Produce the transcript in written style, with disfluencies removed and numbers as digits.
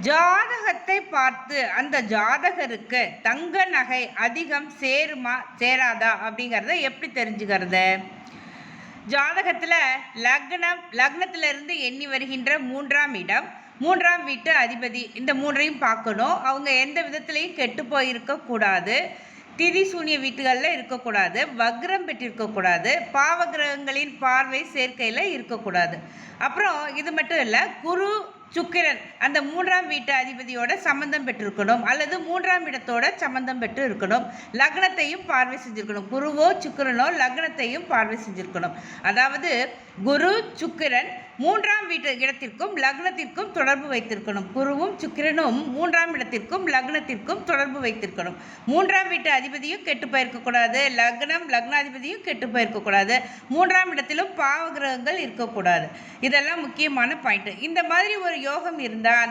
ஜாதகத்தை பார்த்து அந்த ஜாதகருக்கு தங்க நகை அதிகம் சேருமா சேராதா அப்படிங்கிறத எப்படி தெரிஞ்சுக்கிறது? ஜாதகத்தில் லக்னத்திலிருந்து எண்ணி வருகின்ற 3ஆம் இடம், 3ஆம் வீட்டு அதிபதி, இந்த மூன்றையும் பார்க்கணும். அவங்க எந்த விதத்திலையும் கெட்டு போயிருக்கக்கூடாது, திதி சூனிய வீட்டுகளில் இருக்கக்கூடாது, வக்ரம் பெற்றிருக்கக்கூடாது, பாவகிரகங்களின் பார்வை சேர்க்கையில் இருக்கக்கூடாது. அப்புறம் இது மட்டும் இல்லை, குரு சுக்கிரன் அந்த 3ஆம் வீட்டு அதிபதியோட சம்பந்தம் பெற்றிருக்கணும், அல்லது 3ஆம் இடத்தோட சம்பந்தம் பெற்று இருக்கணும். லக்னத்தையும் பார்வை செஞ்சிருக்கணும். குருவோ சுக்கிரனோ லக்னத்தையும் பார்வை செஞ்சிருக்கணும். அதாவது குரு சுக்கிரன் 3ஆம் வீட்டு இடத்திற்கும் லக்னத்திற்கும் தொடர்பு வைத்திருக்கணும். குருவும் சுக்கிரனும் 3ஆம் இடத்திற்கும் லக்னத்திற்கும் தொடர்பு வைத்திருக்கணும். 3ஆம் வீட்டு அதிபதியும் கெட்டு போயிருக்கக்கூடாது, லக்னாதிபதியும் கெட்டு போயிருக்கக்கூடாது, 3ஆம் இடத்திலும் பாவகிரகங்கள் இருக்கக்கூடாது. இதெல்லாம் முக்கியமான பாயிண்ட். இந்த மாதிரி ஒரு யோகம் இருந்தால்